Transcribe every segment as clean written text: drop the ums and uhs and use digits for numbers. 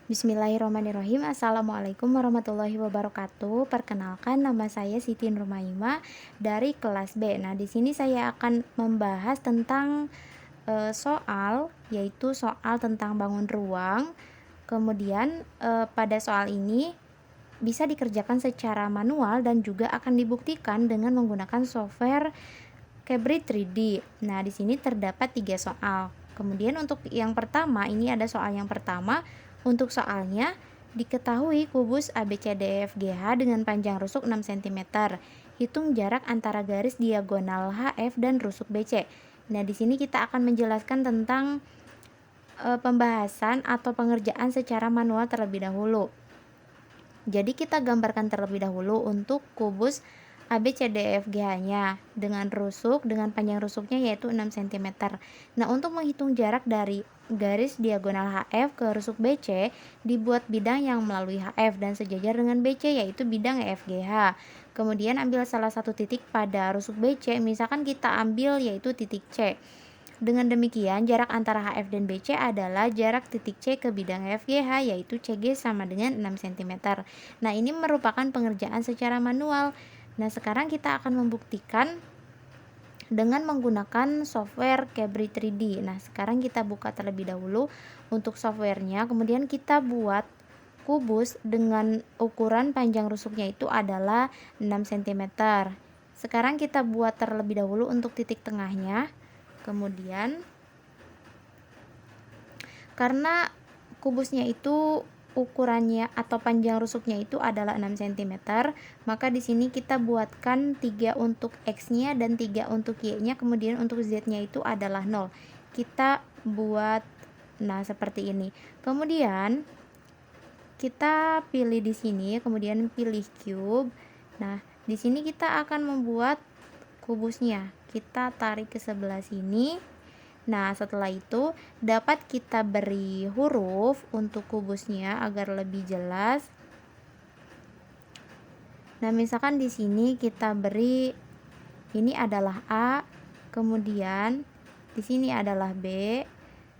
Bismillahirrahmanirrahim. Assalamualaikum warahmatullahi wabarakatuh. Perkenalkan, nama saya Siti Nurmaima dari kelas B. Nah, di sini saya akan membahas tentang soal, yaitu soal tentang bangun ruang. Kemudian pada soal ini bisa dikerjakan secara manual dan juga akan dibuktikan dengan menggunakan software Cabri 3D. Nah, di sini terdapat 3 soal. Kemudian untuk yang pertama, ini ada soal yang pertama. Untuk soalnya, diketahui kubus ABCDEFGH dengan panjang rusuk 6 cm. Hitung jarak antara garis diagonal HF dan rusuk BC. Nah, di sini kita akan menjelaskan tentang pembahasan atau pengerjaan secara manual terlebih dahulu. Jadi kita gambarkan terlebih dahulu untuk kubus ABCDEFGH-nya dengan panjang rusuknya yaitu 6 cm. Nah, untuk menghitung jarak dari garis diagonal HF ke rusuk BC, dibuat bidang yang melalui HF dan sejajar dengan BC yaitu bidang EFGH. Kemudian ambil salah satu titik pada rusuk BC, misalkan kita ambil yaitu titik C. Dengan demikian, jarak antara HF dan BC adalah jarak titik C ke bidang FGH, yaitu CG sama dengan 6 cm. Nah, ini merupakan pengerjaan secara manual. Nah, sekarang kita akan membuktikan dengan menggunakan software Cabri 3D. Nah, sekarang kita buka terlebih dahulu untuk softwarenya, kemudian kita buat kubus dengan ukuran panjang rusuknya itu adalah 6 cm. Sekarang kita buat terlebih dahulu untuk titik tengahnya. Kemudian karena kubusnya itu ukurannya atau panjang rusuknya itu adalah 6 cm, maka di sini kita buatkan 3 untuk X-nya dan 3 untuk Y-nya, kemudian untuk Z-nya itu adalah 0. Kita buat seperti ini. Kemudian kita pilih di sini, kemudian pilih cube. Nah, di sini kita akan membuat kubusnya. Kita tarik ke sebelah sini. Nah, setelah itu dapat kita beri huruf untuk kubusnya agar lebih jelas. Nah, misalkan di sini kita beri ini adalah A, kemudian di sini adalah B.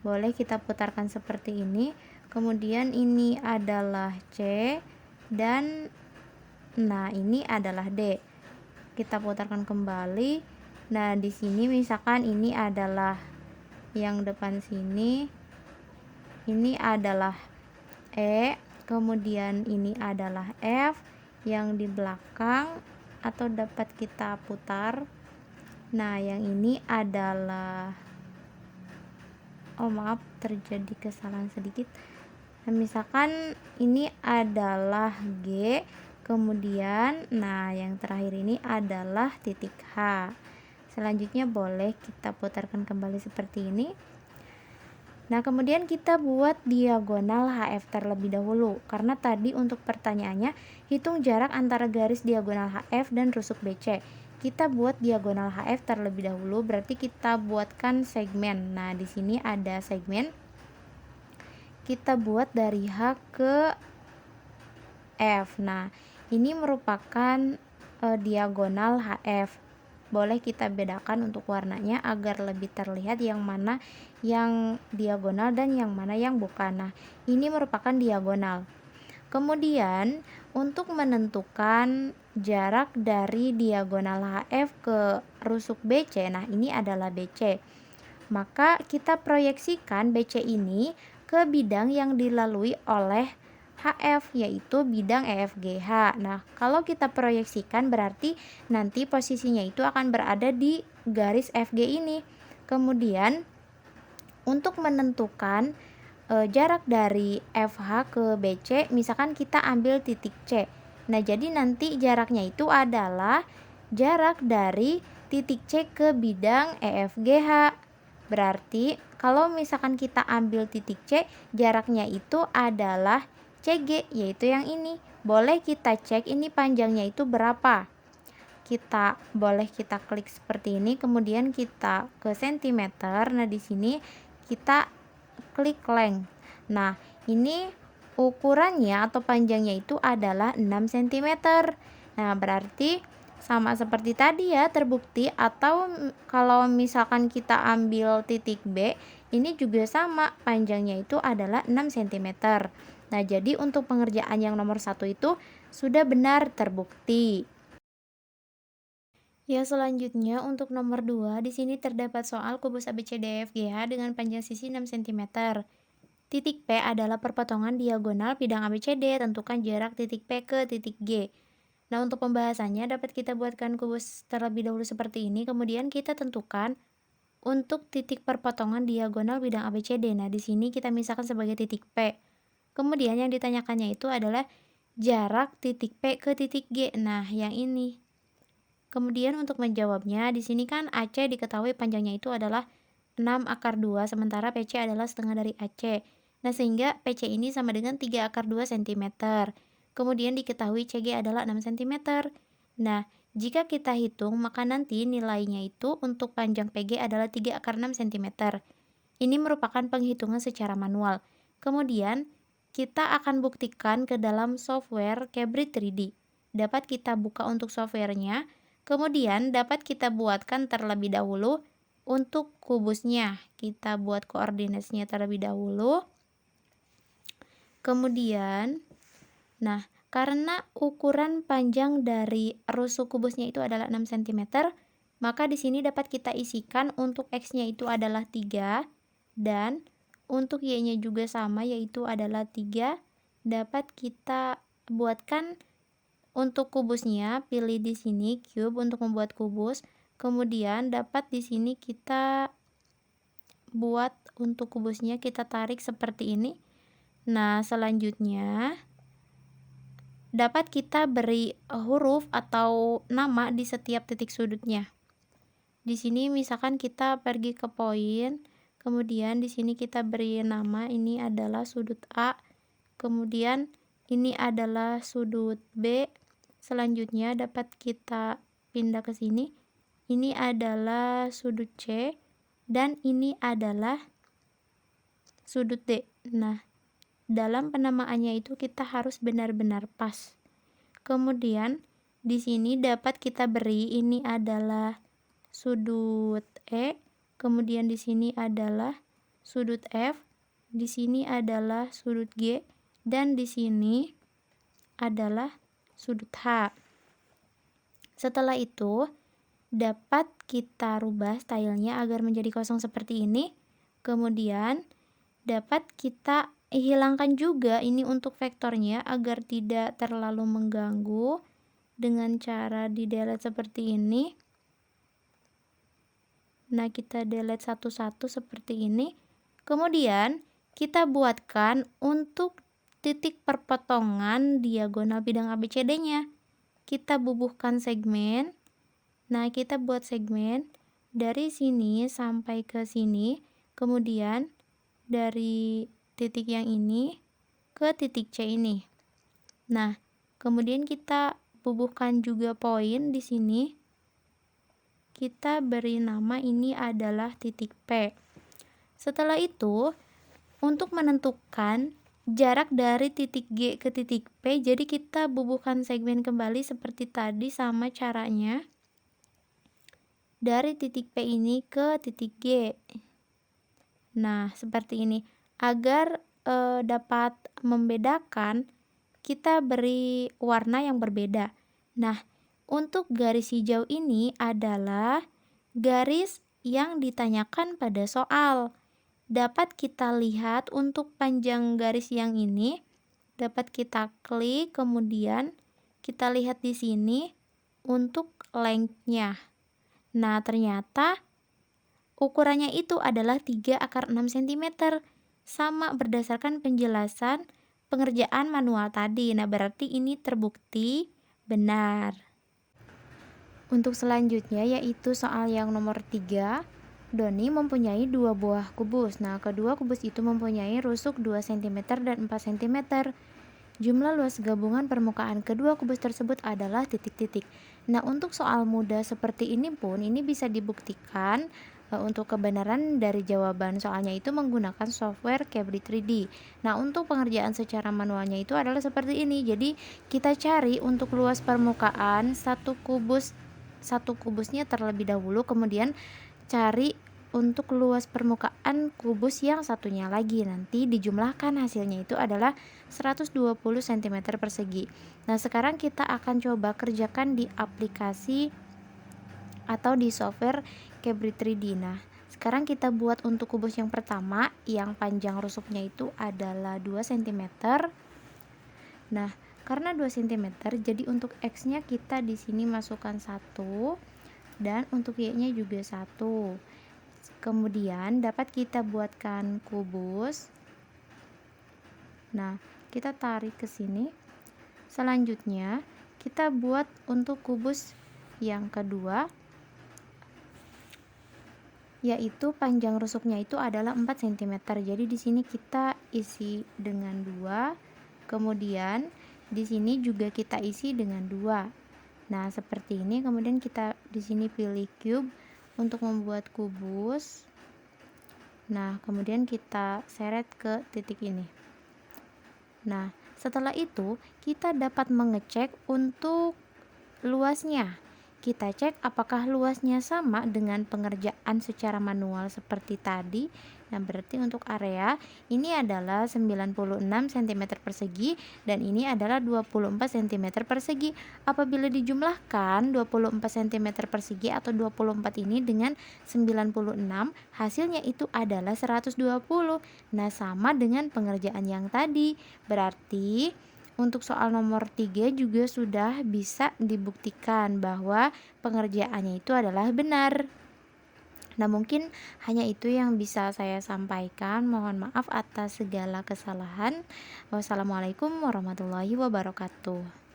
Boleh kita putarkan seperti ini. Kemudian ini adalah C dan ini adalah D. Kita putarkan kembali. Nah, di sini misalkan ini adalah yang depan sini, ini adalah E, kemudian ini adalah F, yang di belakang atau dapat kita putar. Nah, yang ini adalah maaf, terjadi kesalahan sedikit. Nah, misalkan ini adalah G, kemudian yang terakhir ini adalah titik H. Selanjutnya boleh kita putarkan kembali seperti ini. Nah, kemudian kita buat diagonal HF terlebih dahulu, karena tadi untuk pertanyaannya hitung jarak antara garis diagonal HF dan rusuk BC. Kita buat diagonal HF terlebih dahulu, berarti kita buatkan segmen. Nah, di sini ada segmen. Kita buat dari H ke F. Nah, ini merupakan diagonal HF. Boleh kita bedakan untuk warnanya agar lebih terlihat yang mana yang diagonal dan yang mana yang bukan. Nah, ini merupakan diagonal. Kemudian untuk menentukan jarak dari diagonal HF ke rusuk BC, ini adalah BC. Maka kita proyeksikan BC ini ke bidang yang dilalui oleh HF, yaitu bidang EFGH. Nah, kalau kita proyeksikan berarti nanti posisinya itu akan berada di garis FG ini. Kemudian untuk menentukan jarak dari FH ke BC, misalkan kita ambil titik C. Nah, jadi nanti jaraknya itu adalah jarak dari titik C ke bidang EFGH. Berarti kalau misalkan kita ambil titik C, jaraknya itu adalah CG, yaitu yang ini. Boleh kita cek ini panjangnya itu berapa. Boleh kita klik seperti ini, kemudian kita ke sentimeter. Nah, di sini kita klik length. Nah, ini ukurannya atau panjangnya itu adalah 6 cm. Nah, berarti sama seperti tadi ya, terbukti. Atau kalau misalkan kita ambil titik B, Ini juga sama, panjangnya itu adalah 6 cm. Nah, jadi untuk pengerjaan yang nomor 1 itu sudah benar terbukti. Ya, selanjutnya untuk nomor 2, di sini terdapat soal kubus ABCDEFGH dengan panjang sisi 6 cm. Titik P adalah perpotongan diagonal bidang ABCD, tentukan jarak titik P ke titik G. Nah, untuk pembahasannya dapat kita buatkan kubus terlebih dahulu seperti ini, kemudian kita tentukan untuk titik perpotongan diagonal bidang ABCD. Nah, di sini kita misalkan sebagai titik P. Kemudian yang ditanyakannya itu adalah jarak titik P ke titik G. Nah, yang ini. Kemudian untuk menjawabnya, di sini kan AC diketahui panjangnya itu adalah 6 / 2, sementara PC adalah setengah dari AC. Nah, sehingga PC ini sama dengan 3 / 2 cm. Kemudian diketahui CG adalah 6 cm. Nah, jika kita hitung, maka nanti nilainya itu untuk panjang PG adalah 3 / 6 cm. Ini merupakan penghitungan secara manual. Kemudian, kita akan buktikan ke dalam software Cabri 3D. Dapat kita buka untuk softwarenya. Kemudian dapat kita buatkan terlebih dahulu untuk kubusnya. Kita buat koordinatnya terlebih dahulu. Kemudian, nah, karena ukuran panjang dari rusuk kubusnya itu adalah 6 cm, maka di sini dapat kita isikan untuk X-nya itu adalah 3 dan untuk Y-nya juga sama, yaitu adalah 3. Dapat kita buatkan untuk kubusnya, pilih di sini cube untuk membuat kubus. Kemudian dapat di sini kita buat untuk kubusnya, kita tarik seperti ini. Nah, selanjutnya dapat kita beri huruf atau nama di setiap titik sudutnya. Di sini misalkan kita pergi ke poin, kemudian di sini kita beri nama, ini adalah sudut A, kemudian ini adalah sudut B. Selanjutnya dapat kita pindah ke sini. Ini adalah sudut C dan ini adalah sudut D. Nah, dalam penamaannya itu kita harus benar-benar pas. Kemudian di sini dapat kita beri ini adalah sudut E, kemudian di sini adalah sudut F, di sini adalah sudut G, dan di sini adalah sudut H. Setelah itu, dapat kita rubah stylenya agar menjadi kosong seperti ini. Kemudian, dapat kita hilangkan juga ini untuk vektornya agar tidak terlalu mengganggu dengan cara di delete seperti ini. Nah, kita delete satu-satu seperti ini. Kemudian, kita buatkan untuk titik perpotongan diagonal bidang ABCD-nya. Kita bubuhkan segmen. Nah, kita buat segmen dari sini sampai ke sini. Kemudian, dari titik yang ini ke titik C ini. Nah, kemudian kita bubuhkan juga poin di sini. Kita beri nama ini adalah titik P. Setelah itu, untuk menentukan jarak dari titik G ke titik P, jadi kita bubuhkan segmen kembali seperti tadi, sama caranya. Dari titik P ini ke titik G. Nah, seperti ini. Agar dapat membedakan, kita beri warna yang berbeda. Nah, untuk garis hijau ini adalah garis yang ditanyakan pada soal. Dapat kita lihat untuk panjang garis yang ini, dapat kita klik, kemudian kita lihat di sini untuk length-nya. Nah, ternyata ukurannya itu adalah 3 / 6 cm, sama berdasarkan penjelasan pengerjaan manual tadi. Nah, berarti ini terbukti benar. Untuk selanjutnya yaitu soal yang nomor 3. Doni mempunyai 2 buah kubus. Nah, kedua kubus itu mempunyai rusuk 2 cm dan 4 cm. Jumlah luas gabungan permukaan kedua kubus tersebut adalah titik-titik. Nah, untuk soal mudah seperti ini pun ini bisa dibuktikan untuk kebenaran dari jawaban soalnya itu menggunakan software Cabri 3D. Nah, untuk pengerjaan secara manualnya itu adalah seperti ini. Jadi, kita cari untuk luas permukaan satu kubusnya terlebih dahulu, kemudian cari untuk luas permukaan kubus yang satunya lagi. Nanti dijumlahkan, hasilnya itu adalah 120 cm persegi. Nah, sekarang kita akan coba kerjakan di aplikasi atau di software Cabri 3D. Nah, sekarang kita buat untuk kubus yang pertama yang panjang rusuknya itu adalah 2 cm. Nah, karena 2 cm, jadi untuk X-nya kita di sini masukkan 1 dan untuk Y-nya juga 1. Kemudian dapat kita buatkan kubus. Nah, kita tarik ke sini. Selanjutnya, kita buat untuk kubus yang kedua, yaitu panjang rusuknya itu adalah 4 cm. Jadi di sini kita isi dengan 2. Kemudian di sini juga kita isi dengan 2. Nah, seperti ini. Kemudian kita di sini pilih cube untuk membuat kubus. Nah, kemudian kita seret ke titik ini. Nah, setelah itu kita dapat mengecek untuk luasnya. Kita cek apakah luasnya sama dengan pengerjaan secara manual seperti tadi. Nah, berarti untuk area ini adalah 96 cm persegi dan ini adalah 24 cm persegi. Apabila dijumlahkan 24 cm persegi atau 24 ini dengan 96, hasilnya itu adalah 120. Nah, sama dengan pengerjaan yang tadi. Berarti untuk soal nomor 3 juga sudah bisa dibuktikan bahwa pengerjaannya itu adalah benar. Nah, mungkin hanya itu yang bisa saya sampaikan. Mohon maaf atas segala kesalahan. Wassalamualaikum warahmatullahi wabarakatuh.